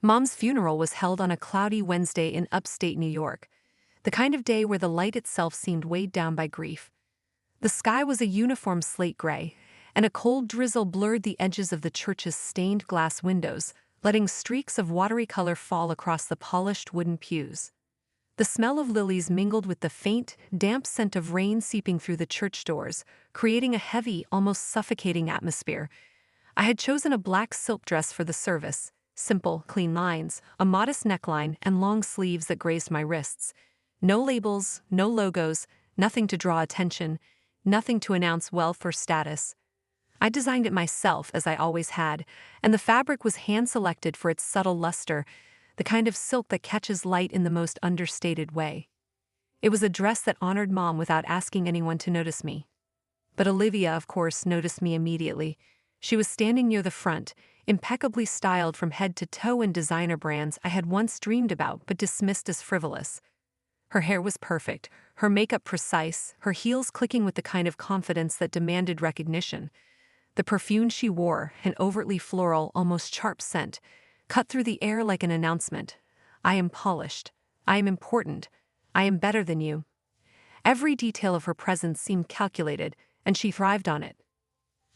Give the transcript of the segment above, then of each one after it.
Mom's funeral was held on a cloudy Wednesday in upstate New York, the kind of day where the light itself seemed weighed down by grief. The sky was a uniform slate gray, and a cold drizzle blurred the edges of the church's stained glass windows, letting streaks of watery color fall across the polished wooden pews. The smell of lilies mingled with the faint, damp scent of rain seeping through the church doors, creating a heavy, almost suffocating atmosphere. I had chosen a black silk dress for the service, simple, clean lines, a modest neckline, and long sleeves that grazed my wrists. No labels, no logos, nothing to draw attention, nothing to announce wealth or status. I designed it myself, as I always had, and the fabric was hand-selected for its subtle luster, the kind of silk that catches light in the most understated way. It was a dress that honored Mom without asking anyone to notice me. But Olivia, of course, noticed me immediately. She was standing near the front, impeccably styled from head to toe in designer brands I had once dreamed about but dismissed as frivolous. Her hair was perfect, her makeup precise, her heels clicking with the kind of confidence that demanded recognition. The perfume she wore, an overtly floral, almost sharp scent, cut through the air like an announcement. I am polished. I am important. I am better than you. Every detail of her presence seemed calculated, and she thrived on it.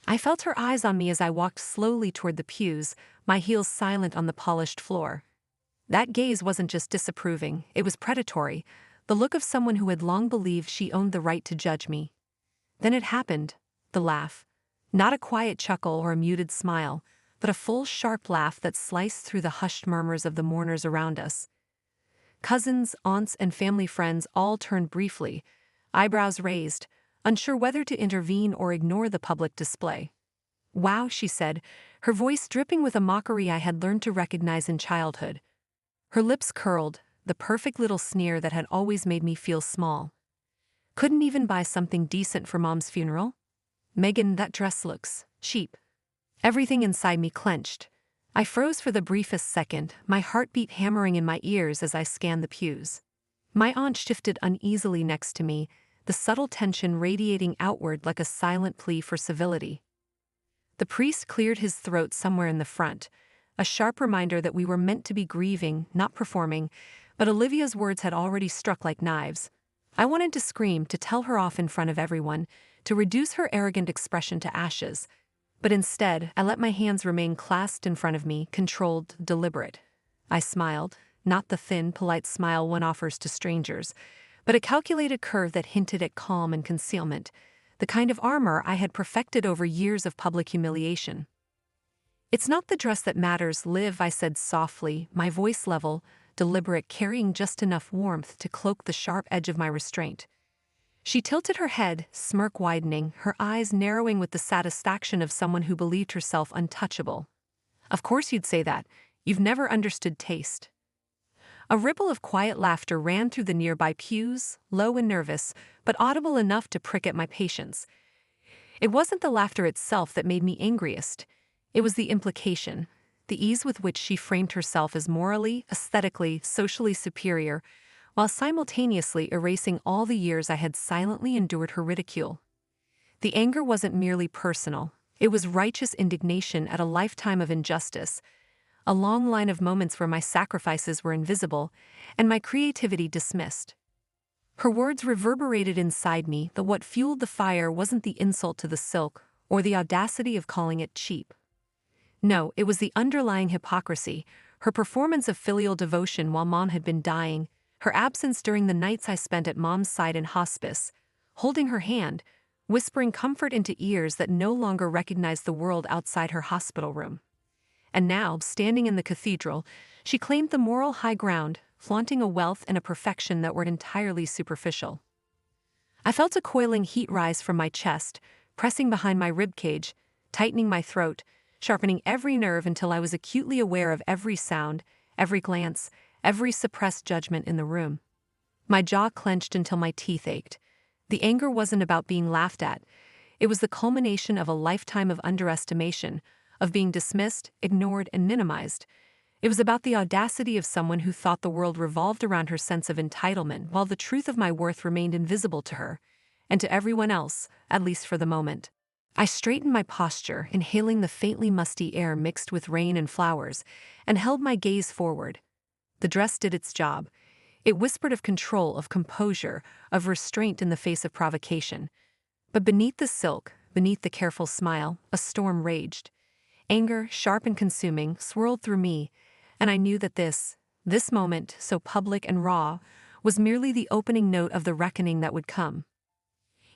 I felt her eyes on me as I walked slowly toward the pews, my heels silent on the polished floor. That gaze wasn't just disapproving, it was predatory, the look of someone who had long believed she owned the right to judge me. Then it happened, the laugh. Not a quiet chuckle or a muted smile, but a full, sharp laugh that sliced through the hushed murmurs of the mourners around us. Cousins, aunts, and family friends all turned briefly, eyebrows raised, unsure whether to intervene or ignore the public display. "Wow," she said, her voice dripping with a mockery I had learned to recognize in childhood. Her lips curled, the perfect little sneer that had always made me feel small. "Couldn't even buy something decent for Mom's funeral? Megan, that dress looks cheap." Everything inside me clenched. I froze for the briefest second, my heartbeat hammering in my ears as I scanned the pews. My aunt shifted uneasily next to me, the subtle tension radiating outward like a silent plea for civility. The priest cleared his throat somewhere in the front, a sharp reminder that we were meant to be grieving, not performing, but Olivia's words had already struck like knives. I wanted to scream, to tell her off in front of everyone, to reduce her arrogant expression to ashes. But instead, I let my hands remain clasped in front of me, controlled, deliberate. I smiled, not the thin, polite smile one offers to strangers, but a calculated curve that hinted at calm and concealment, the kind of armor I had perfected over years of public humiliation. "It's not the dress that matters, Liv," I said softly, my voice level, deliberate, carrying just enough warmth to cloak the sharp edge of my restraint. She tilted her head, smirk widening, her eyes narrowing with the satisfaction of someone who believed herself untouchable. "Of course you'd say that. You've never understood taste." A ripple of quiet laughter ran through the nearby pews, low and nervous, but audible enough to prick at my patience. It wasn't the laughter itself that made me angriest. It was the implication, the ease with which she framed herself as morally, aesthetically, socially superior, while simultaneously erasing all the years I had silently endured her ridicule. The anger wasn't merely personal, it was righteous indignation at a lifetime of injustice, a long line of moments where my sacrifices were invisible and my creativity dismissed. Her words reverberated inside me, but what fueled the fire wasn't the insult to the silk or the audacity of calling it cheap. No, it was the underlying hypocrisy, her performance of filial devotion while Mom had been dying, her absence during the nights I spent at Mom's side in hospice, holding her hand, whispering comfort into ears that no longer recognized the world outside her hospital room. And now, standing in the cathedral, she claimed the moral high ground, flaunting a wealth and a perfection that were entirely superficial. I felt a coiling heat rise from my chest, pressing behind my ribcage, tightening my throat, sharpening every nerve until I was acutely aware of every sound, every glance, every suppressed judgment in the room. My jaw clenched until my teeth ached. The anger wasn't about being laughed at. It was the culmination of a lifetime of underestimation, of being dismissed, ignored, and minimized. It was about the audacity of someone who thought the world revolved around her sense of entitlement while the truth of my worth remained invisible to her, and to everyone else, at least for the moment. I straightened my posture, inhaling the faintly musty air mixed with rain and flowers, and held my gaze forward. The dress did its job. It whispered of control, of composure, of restraint in the face of provocation. But beneath the silk, beneath the careful smile, a storm raged. Anger, sharp and consuming, swirled through me, and I knew that this moment, so public and raw, was merely the opening note of the reckoning that would come.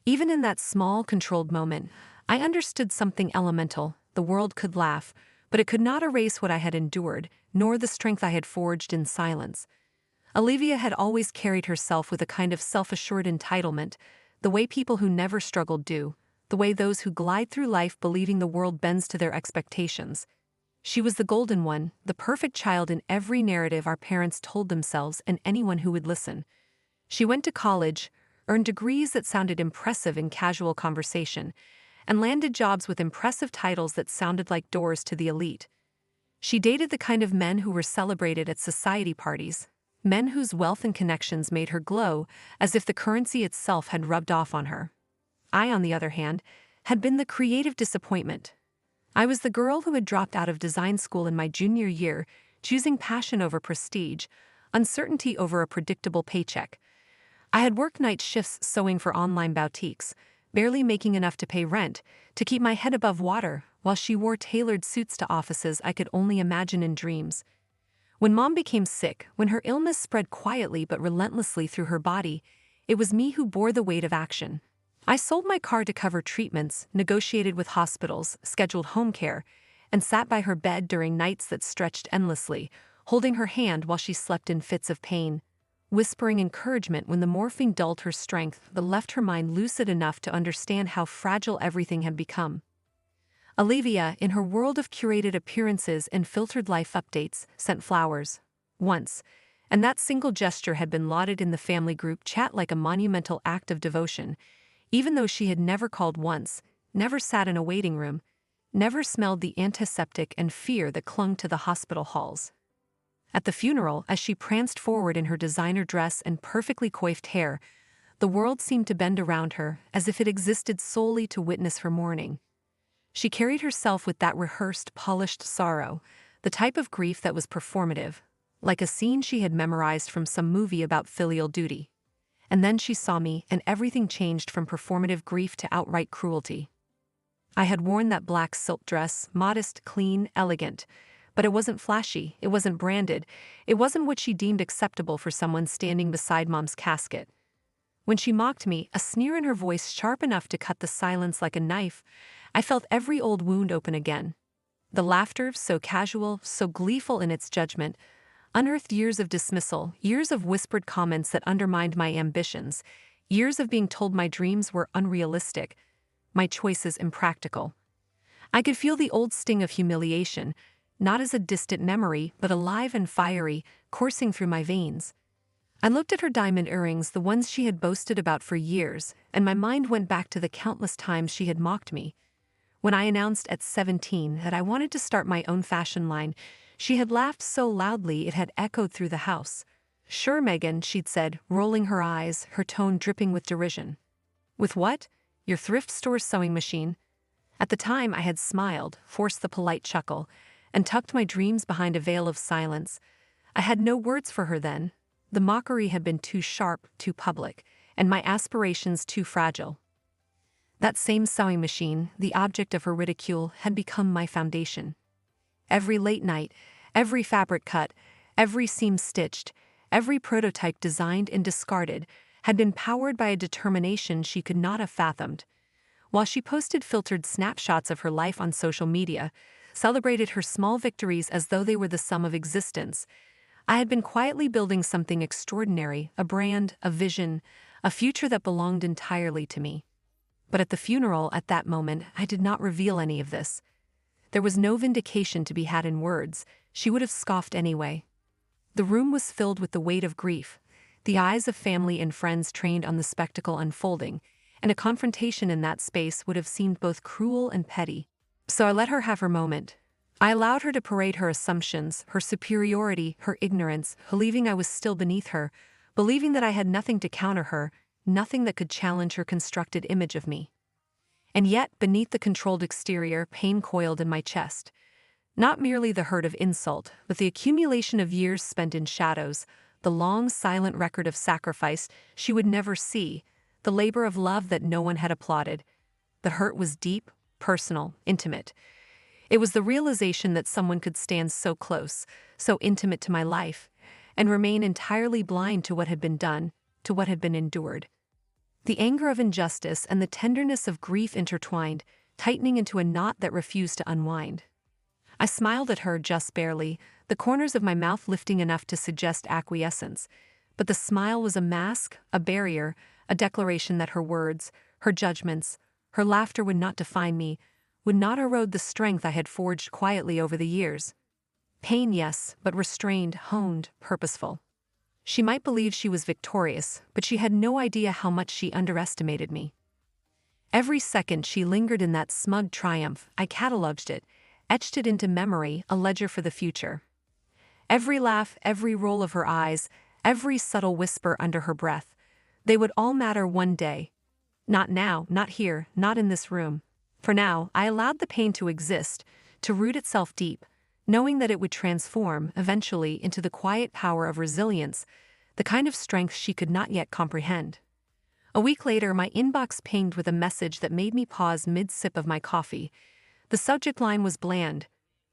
Even in that small, controlled moment, I understood something elemental. The world could laugh, but it could not erase what I had endured, nor the strength I had forged in silence. Olivia had always carried herself with a kind of self-assured entitlement, the way people who never struggled do, the way those who glide through life believing the world bends to their expectations. She was the golden one, the perfect child in every narrative our parents told themselves and anyone who would listen. She went to college, earned degrees that sounded impressive in casual conversation, and landed jobs with impressive titles that sounded like doors to the elite. She dated the kind of men who were celebrated at society parties, men whose wealth and connections made her glow as if the currency itself had rubbed off on her. I, on the other hand, had been the creative disappointment. I was the girl who had dropped out of design school in my junior year, choosing passion over prestige, uncertainty over a predictable paycheck. I had worked night shifts sewing for online boutiques, barely making enough to pay rent, to keep my head above water, while she wore tailored suits to offices I could only imagine in dreams. When Mom became sick, when her illness spread quietly but relentlessly through her body, it was me who bore the weight of action. I sold my car to cover treatments, negotiated with hospitals, scheduled home care, and sat by her bed during nights that stretched endlessly, holding her hand while she slept in fits of pain, whispering encouragement when the morphine dulled her strength but left her mind lucid enough to understand how fragile everything had become. Olivia, in her world of curated appearances and filtered life updates, sent flowers. Once, and that single gesture had been lauded in the family group chat like a monumental act of devotion, even though she had never called once, never sat in a waiting room, never smelled the antiseptic and fear that clung to the hospital halls. At the funeral, as she pranced forward in her designer dress and perfectly coiffed hair, the world seemed to bend around her as if it existed solely to witness her mourning. She carried herself with that rehearsed, polished sorrow, the type of grief that was performative, like a scene she had memorized from some movie about filial duty. And then she saw me, and everything changed from performative grief to outright cruelty. I had worn that black silk dress, modest, clean, elegant, but it wasn't flashy, it wasn't branded, it wasn't what she deemed acceptable for someone standing beside Mom's casket. When she mocked me, a sneer in her voice sharp enough to cut the silence like a knife, I felt every old wound open again. The laughter, so casual, so gleeful in its judgment, unearthed years of dismissal, years of whispered comments that undermined my ambitions, years of being told my dreams were unrealistic, my choices impractical. I could feel the old sting of humiliation, not as a distant memory, but alive and fiery, coursing through my veins. I looked at her diamond earrings, the ones she had boasted about for years, and my mind went back to the countless times she had mocked me. When I announced at 17 that I wanted to start my own fashion line, she had laughed so loudly it had echoed through the house. "Sure, Megan," she'd said, rolling her eyes, her tone dripping with derision. "With what? Your thrift store sewing machine?" At the time I had smiled, forced the polite chuckle, and tucked my dreams behind a veil of silence. I had no words for her then. The mockery had been too sharp, too public, and my aspirations too fragile. That same sewing machine, the object of her ridicule, had become my foundation. Every late night, every fabric cut, every seam stitched, every prototype designed and discarded, had been powered by a determination she could not have fathomed. While she posted filtered snapshots of her life on social media, celebrated her small victories as though they were the sum of existence, I had been quietly building something extraordinary, a brand, a vision, a future that belonged entirely to me. But at the funeral, at that moment, I did not reveal any of this. There was no vindication to be had in words. She would have scoffed anyway. The room was filled with the weight of grief, the eyes of family and friends trained on the spectacle unfolding, and a confrontation in that space would have seemed both cruel and petty. So I let her have her moment. I allowed her to parade her assumptions, her superiority, her ignorance, believing I was still beneath her, believing that I had nothing to counter her, nothing that could challenge her constructed image of me. And yet, beneath the controlled exterior, pain coiled in my chest. Not merely the hurt of insult, but the accumulation of years spent in shadows, the long, silent record of sacrifice she would never see, the labor of love that no one had applauded. The hurt was deep, personal, intimate. It was the realization that someone could stand so close, so intimate to my life, and remain entirely blind to what had been done, to what had been endured. The anger of injustice and the tenderness of grief intertwined, tightening into a knot that refused to unwind. I smiled at her just barely, the corners of my mouth lifting enough to suggest acquiescence. But the smile was a mask, a barrier, a declaration that her words, her judgments, her laughter would not define me, would not erode the strength I had forged quietly over the years. Pain, yes, but restrained, honed, purposeful. She might believe she was victorious, but she had no idea how much she underestimated me. Every second she lingered in that smug triumph, I cataloged it, etched it into memory, a ledger for the future. Every laugh, every roll of her eyes, every subtle whisper under her breath, they would all matter one day. Not now, not here, not in this room. For now, I allowed the pain to exist, to root itself deep, knowing that it would transform, eventually, into the quiet power of resilience, the kind of strength she could not yet comprehend. A week later, my inbox pinged with a message that made me pause mid-sip of my coffee. The subject line was bland,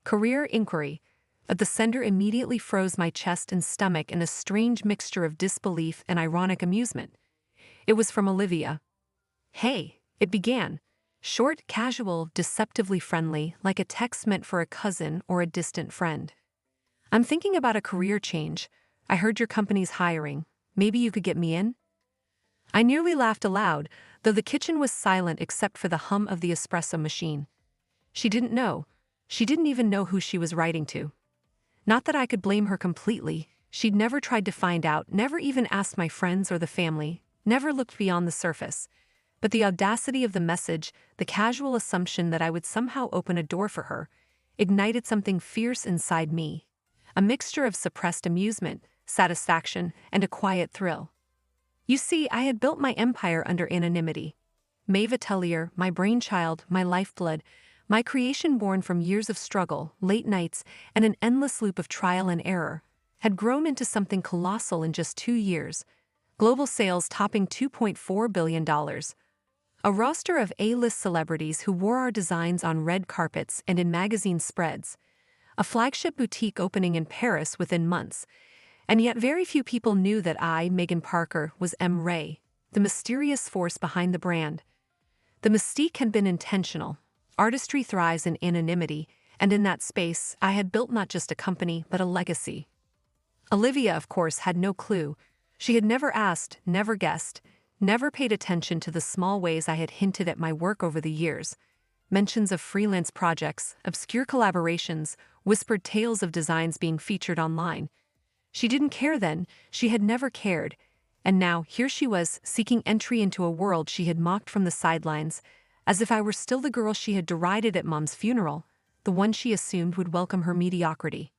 career inquiry, but the sender immediately froze my chest and stomach in a strange mixture of disbelief and ironic amusement. It was from Olivia. "Hey," it began. Short, casual, deceptively friendly, like a text meant for a cousin or a distant friend. "I'm thinking about a career change. I heard your company's hiring. Maybe you could get me in?" I nearly laughed aloud, though the kitchen was silent except for the hum of the espresso machine. She didn't know. She didn't even know who she was writing to. Not that I could blame her completely. She'd never tried to find out, never even asked my friends or the family, never looked beyond the surface. But the audacity of the message, the casual assumption that I would somehow open a door for her, ignited something fierce inside me. A mixture of suppressed amusement, satisfaction, and a quiet thrill. You see, I had built my empire under anonymity. Maeve Atelier, my brainchild, my lifeblood, my creation born from years of struggle, late nights, and an endless loop of trial and error, had grown into something colossal in just 2 years. Global sales topping $2.4 billion. A roster of A-list celebrities who wore our designs on red carpets and in magazine spreads. A flagship boutique opening in Paris within months. And yet very few people knew that I, Megan Parker, was M. Ray, the mysterious force behind the brand. The mystique had been intentional. Artistry thrives in anonymity, and in that space, I had built not just a company, but a legacy. Olivia, of course, had no clue. She had never asked, never guessed, never paid attention to the small ways I had hinted at my work over the years. Mentions of freelance projects, obscure collaborations, whispered tales of designs being featured online. She didn't care then, she had never cared. And now, here she was, seeking entry into a world she had mocked from the sidelines, as if I were still the girl she had derided at Mom's funeral, the one she assumed would welcome her mediocrity.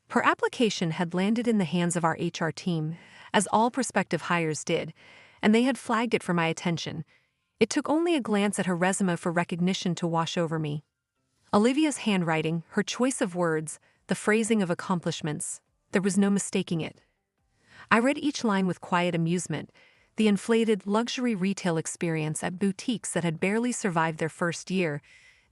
Her application had landed in the hands of our HR team, as all prospective hires did, and they had flagged it for my attention. It took only a glance at her resume for recognition to wash over me. Olivia's handwriting, her choice of words, the phrasing of accomplishments, there was no mistaking it. I read each line with quiet amusement, the inflated luxury retail experience at boutiques that had barely survived their first year,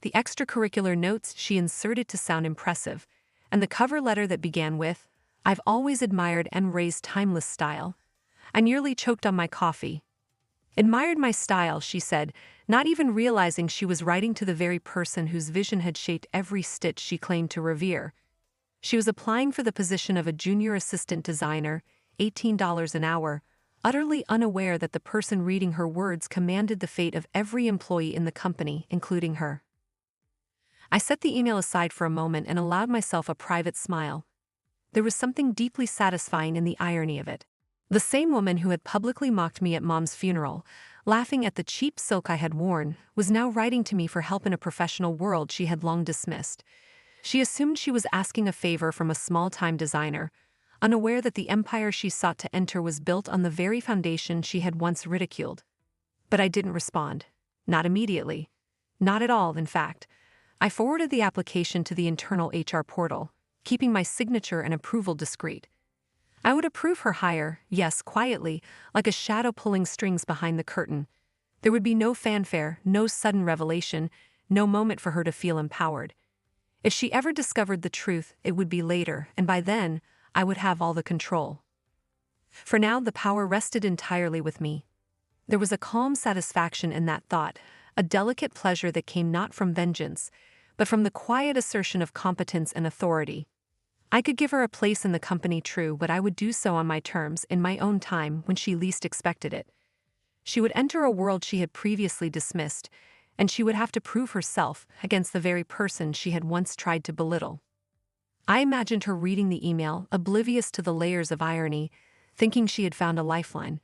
the extracurricular notes she inserted to sound impressive, and the cover letter that began with, "I've always admired M. Ray's timeless style." I nearly choked on my coffee. "Admired my style," she said, not even realizing she was writing to the very person whose vision had shaped every stitch she claimed to revere. She was applying for the position of a junior assistant designer, $18 an hour, utterly unaware that the person reading her words commanded the fate of every employee in the company, including her. I set the email aside for a moment and allowed myself a private smile. There was something deeply satisfying in the irony of it. The same woman who had publicly mocked me at Mom's funeral, laughing at the cheap silk I had worn, was now writing to me for help in a professional world she had long dismissed. She assumed she was asking a favor from a small-time designer, unaware that the empire she sought to enter was built on the very foundation she had once ridiculed. But I didn't respond. Not immediately. Not at all, in fact. I forwarded the application to the internal HR portal, keeping my signature and approval discreet. I would approve her hire, yes, quietly, like a shadow pulling strings behind the curtain. There would be no fanfare, no sudden revelation, no moment for her to feel empowered. If she ever discovered the truth, it would be later, and by then, I would have all the control. For now, the power rested entirely with me. There was a calm satisfaction in that thought, a delicate pleasure that came not from vengeance, but from the quiet assertion of competence and authority. I could give her a place in the company, true, but I would do so on my terms, in my own time, when she least expected it. She would enter a world she had previously dismissed, and she would have to prove herself against the very person she had once tried to belittle. I imagined her reading the email, oblivious to the layers of irony, thinking she had found a lifeline.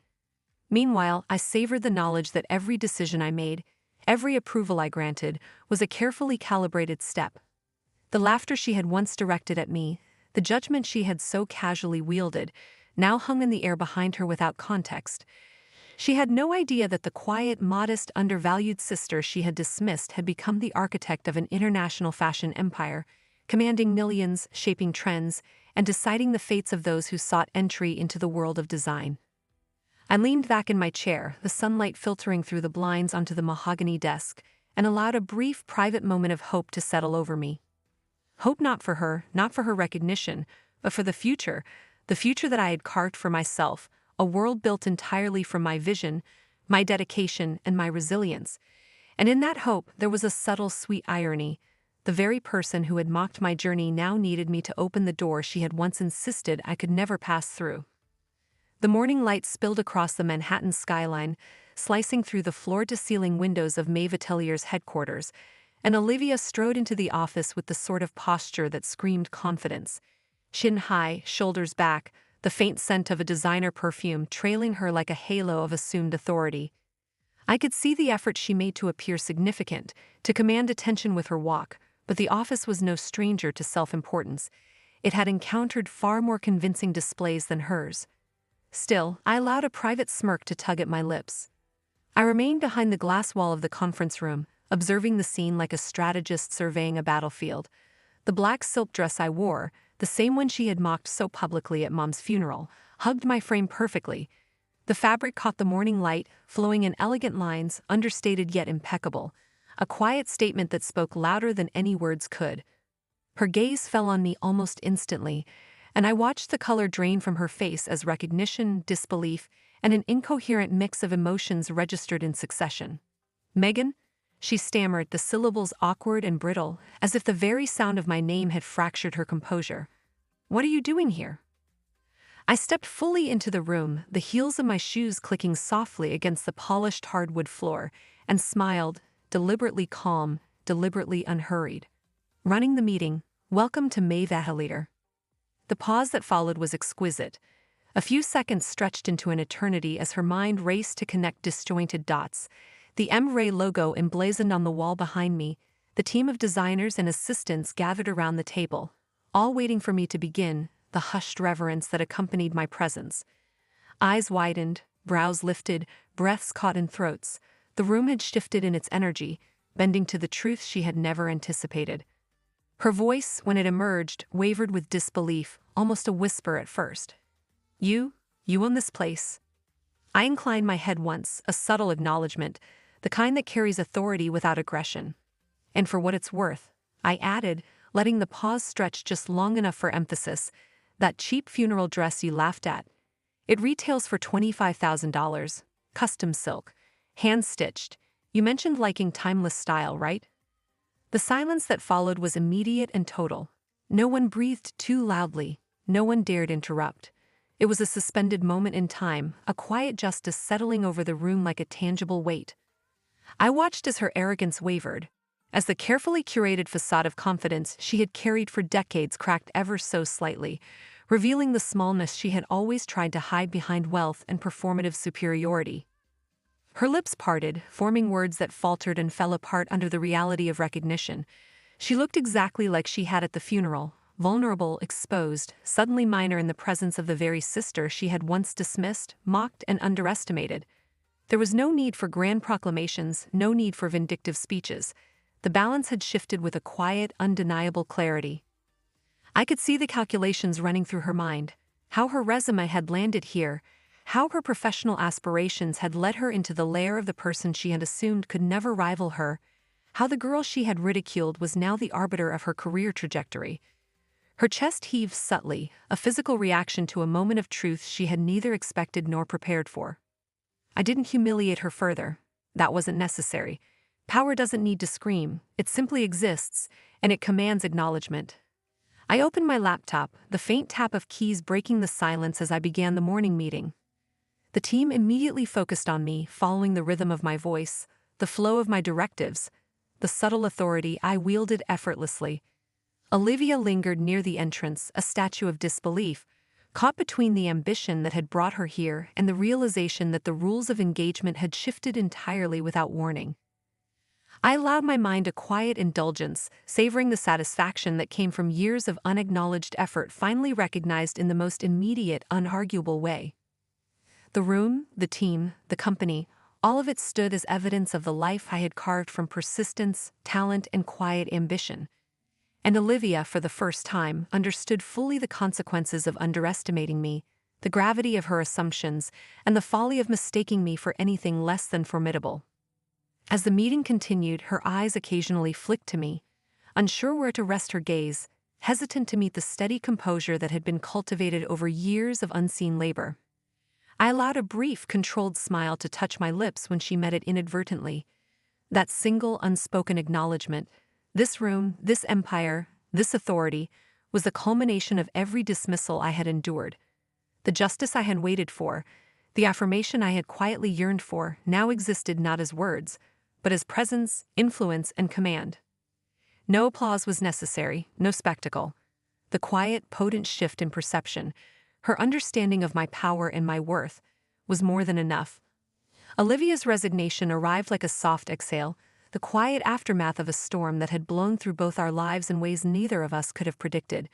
Meanwhile, I savored the knowledge that every decision I made, every approval I granted, was a carefully calibrated step. The laughter she had once directed at me, the judgment she had so casually wielded, now hung in the air behind her without context. She had no idea that the quiet, modest, undervalued sister she had dismissed had become the architect of an international fashion empire, commanding millions, shaping trends, and deciding the fates of those who sought entry into the world of design. I leaned back in my chair, the sunlight filtering through the blinds onto the mahogany desk, and allowed a brief, private moment of hope to settle over me. Hope not for her recognition, but for the future that I had carved for myself, a world built entirely from my vision, my dedication, and my resilience. And in that hope, there was a subtle, sweet irony. The very person who had mocked my journey now needed me to open the door she had once insisted I could never pass through. The morning light spilled across the Manhattan skyline, slicing through the floor-to-ceiling windows of Maeve Atelier's headquarters, and Olivia strode into the office with the sort of posture that screamed confidence. Chin high, shoulders back, the faint scent of a designer perfume trailing her like a halo of assumed authority. I could see the effort she made to appear significant, to command attention with her walk, but the office was no stranger to self-importance. It had encountered far more convincing displays than hers. Still, I allowed a private smirk to tug at my lips. I remained behind the glass wall of the conference room, observing the scene like a strategist surveying a battlefield. The black silk dress I wore, the same one she had mocked so publicly at Mom's funeral, hugged my frame perfectly. The fabric caught the morning light, flowing in elegant lines, understated yet impeccable, a quiet statement that spoke louder than any words could. Her gaze fell on me almost instantly, and I watched the color drain from her face as recognition, disbelief, and an incoherent mix of emotions registered in succession. "Megan?" She stammered, the syllables awkward and brittle, as if the very sound of my name had fractured her composure. "What are you doing here?" I stepped fully into the room, the heels of my shoes clicking softly against the polished hardwood floor, and smiled, deliberately calm, deliberately unhurried. "Running the meeting. Welcome to Maeve Atelier." The pause that followed was exquisite. A few seconds stretched into an eternity as her mind raced to connect disjointed dots. The M-Ray logo emblazoned on the wall behind me, the team of designers and assistants gathered around the table, all waiting for me to begin, the hushed reverence that accompanied my presence. Eyes widened, brows lifted, breaths caught in throats. The room had shifted in its energy, bending to the truth she had never anticipated. Her voice, when it emerged, wavered with disbelief, almost a whisper at first. You own this place." I inclined my head once, a subtle acknowledgement, the kind that carries authority without aggression. "And for what it's worth," I added, letting the pause stretch just long enough for emphasis, "that cheap funeral dress you laughed at. It retails for $25,000, custom silk, hand-stitched. You mentioned liking timeless style, right?" The silence that followed was immediate and total. No one breathed too loudly, no one dared interrupt. It was a suspended moment in time, a quiet justice settling over the room like a tangible weight. I watched as her arrogance wavered, as the carefully curated facade of confidence she had carried for decades cracked ever so slightly, revealing the smallness she had always tried to hide behind wealth and performative superiority. Her lips parted, forming words that faltered and fell apart under the reality of recognition. She looked exactly like she had at the funeral, vulnerable, exposed, suddenly minor in the presence of the very sister she had once dismissed, mocked, and underestimated. There was no need for grand proclamations, no need for vindictive speeches. The balance had shifted with a quiet, undeniable clarity. I could see the calculations running through her mind, how her resume had landed here, how her professional aspirations had led her into the lair of the person she had assumed could never rival her, how the girl she had ridiculed was now the arbiter of her career trajectory. Her chest heaved subtly, a physical reaction to a moment of truth she had neither expected nor prepared for. I didn't humiliate her further. That wasn't necessary. Power doesn't need to scream, it simply exists, and it commands acknowledgement. I opened my laptop, the faint tap of keys breaking the silence as I began the morning meeting. The team immediately focused on me, following the rhythm of my voice, the flow of my directives, the subtle authority I wielded effortlessly. Olivia lingered near the entrance, a statue of disbelief, caught between the ambition that had brought her here and the realization that the rules of engagement had shifted entirely without warning. I allowed my mind a quiet indulgence, savoring the satisfaction that came from years of unacknowledged effort finally recognized in the most immediate, unarguable way. The room, the team, the company, all of it stood as evidence of the life I had carved from persistence, talent, and quiet ambition. And Olivia, for the first time, understood fully the consequences of underestimating me, the gravity of her assumptions, and the folly of mistaking me for anything less than formidable. As the meeting continued, her eyes occasionally flicked to me, unsure where to rest her gaze, hesitant to meet the steady composure that had been cultivated over years of unseen labor. I allowed a brief, controlled smile to touch my lips when she met it inadvertently. That single, unspoken acknowledgement, this room, this empire, this authority, was the culmination of every dismissal I had endured. The justice I had waited for, the affirmation I had quietly yearned for, now existed not as words, but as presence, influence, and command. No applause was necessary, no spectacle. The quiet, potent shift in perception, her understanding of my power and my worth, was more than enough. Olivia's resignation arrived like a soft exhale, the quiet aftermath of a storm that had blown through both our lives in ways neither of us could have predicted.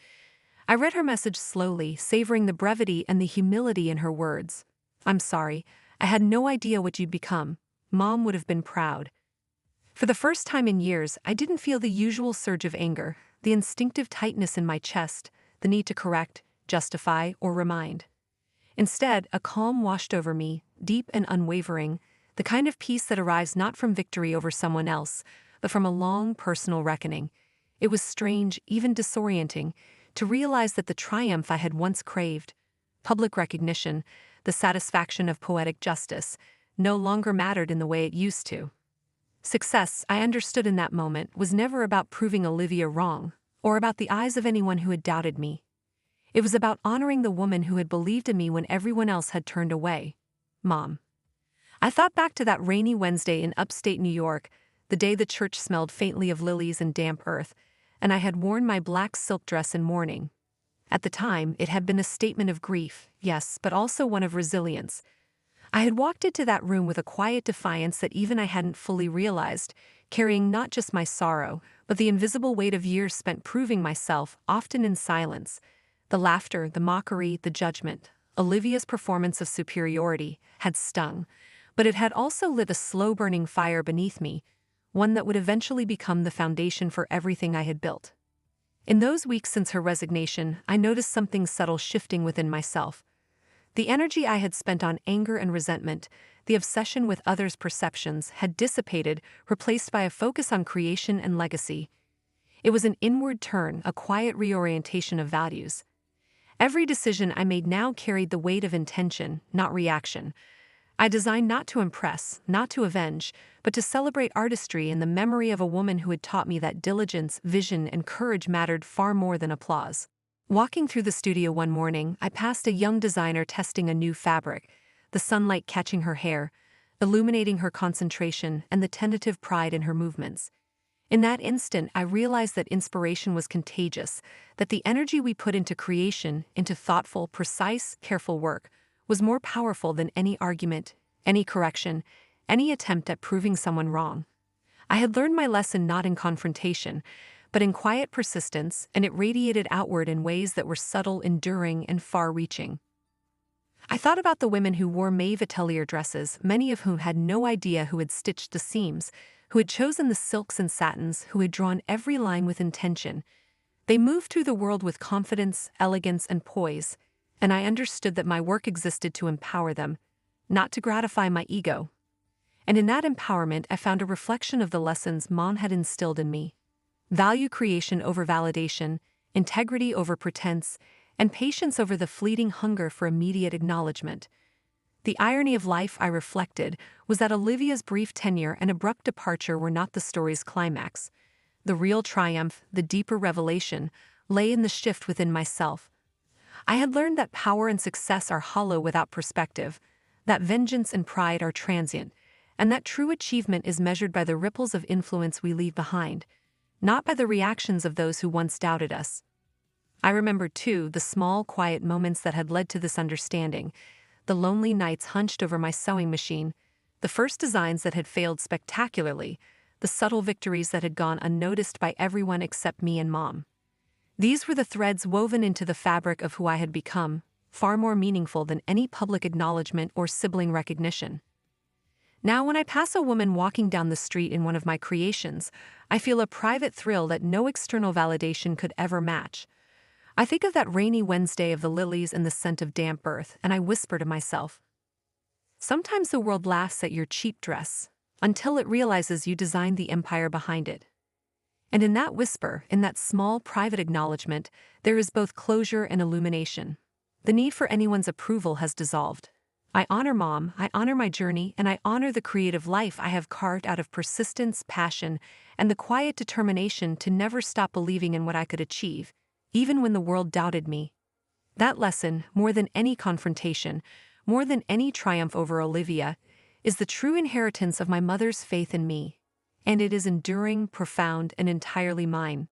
I read her message slowly, savoring the brevity and the humility in her words. "I'm sorry. I had no idea what you'd become. Mom would have been proud." For the first time in years, I didn't feel the usual surge of anger, the instinctive tightness in my chest, the need to correct, justify, or remind. Instead, a calm washed over me, deep and unwavering, the kind of peace that arrives not from victory over someone else, but from a long personal reckoning. It was strange, even disorienting, to realize that the triumph I had once craved, public recognition, the satisfaction of poetic justice, no longer mattered in the way it used to. Success, I understood in that moment, was never about proving Olivia wrong, or about the eyes of anyone who had doubted me. It was about honoring the woman who had believed in me when everyone else had turned away. Mom. I thought back to that rainy Wednesday in upstate New York, the day the church smelled faintly of lilies and damp earth, and I had worn my black silk dress in mourning. At the time, it had been a statement of grief, yes, but also one of resilience. I had walked into that room with a quiet defiance that even I hadn't fully realized, carrying not just my sorrow, but the invisible weight of years spent proving myself, often in silence. The laughter, the mockery, the judgment, Olivia's performance of superiority, had stung, but it had also lit a slow-burning fire beneath me, one that would eventually become the foundation for everything I had built. In those weeks since her resignation, I noticed something subtle shifting within myself. The energy I had spent on anger and resentment, the obsession with others' perceptions, had dissipated, replaced by a focus on creation and legacy. It was an inward turn, a quiet reorientation of values. Every decision I made now carried the weight of intention, not reaction. I designed not to impress, not to avenge, but to celebrate artistry in the memory of a woman who had taught me that diligence, vision, and courage mattered far more than applause. Walking through the studio one morning, I passed a young designer testing a new fabric, the sunlight catching her hair, illuminating her concentration and the tentative pride in her movements. In that instant, I realized that inspiration was contagious, that the energy we put into creation, into thoughtful, precise, careful work, was more powerful than any argument, any correction, any attempt at proving someone wrong. I had learned my lesson not in confrontation, but in quiet persistence, and it radiated outward in ways that were subtle, enduring, and far-reaching. I thought about the women who wore Maeve Atelier dresses, many of whom had no idea who had stitched the seams, who had chosen the silks and satins, who had drawn every line with intention. They moved through the world with confidence, elegance, and poise, and I understood that my work existed to empower them, not to gratify my ego. And in that empowerment, I found a reflection of the lessons Mom had instilled in me: value creation over validation, integrity over pretense, and patience over the fleeting hunger for immediate acknowledgement. The irony of life, I reflected, was that Olivia's brief tenure and abrupt departure were not the story's climax. The real triumph, the deeper revelation, lay in the shift within myself. I had learned that power and success are hollow without perspective, that vengeance and pride are transient, and that true achievement is measured by the ripples of influence we leave behind, not by the reactions of those who once doubted us. I remembered, too, the small, quiet moments that had led to this understanding: the lonely nights hunched over my sewing machine, the first designs that had failed spectacularly, the subtle victories that had gone unnoticed by everyone except me and Mom. These were the threads woven into the fabric of who I had become, far more meaningful than any public acknowledgement or sibling recognition. Now, when I pass a woman walking down the street in one of my creations, I feel a private thrill that no external validation could ever match. I think of that rainy Wednesday of the lilies and the scent of damp earth, and I whisper to myself, sometimes the world laughs at your cheap dress, until it realizes you designed the empire behind it. And in that whisper, in that small private acknowledgement, there is both closure and illumination. The need for anyone's approval has dissolved. I honor Mom, I honor my journey, and I honor the creative life I have carved out of persistence, passion, and the quiet determination to never stop believing in what I could achieve, even when the world doubted me. That lesson, more than any confrontation, more than any triumph over Olivia, is the true inheritance of my mother's faith in me. And it is enduring, profound, and entirely mine.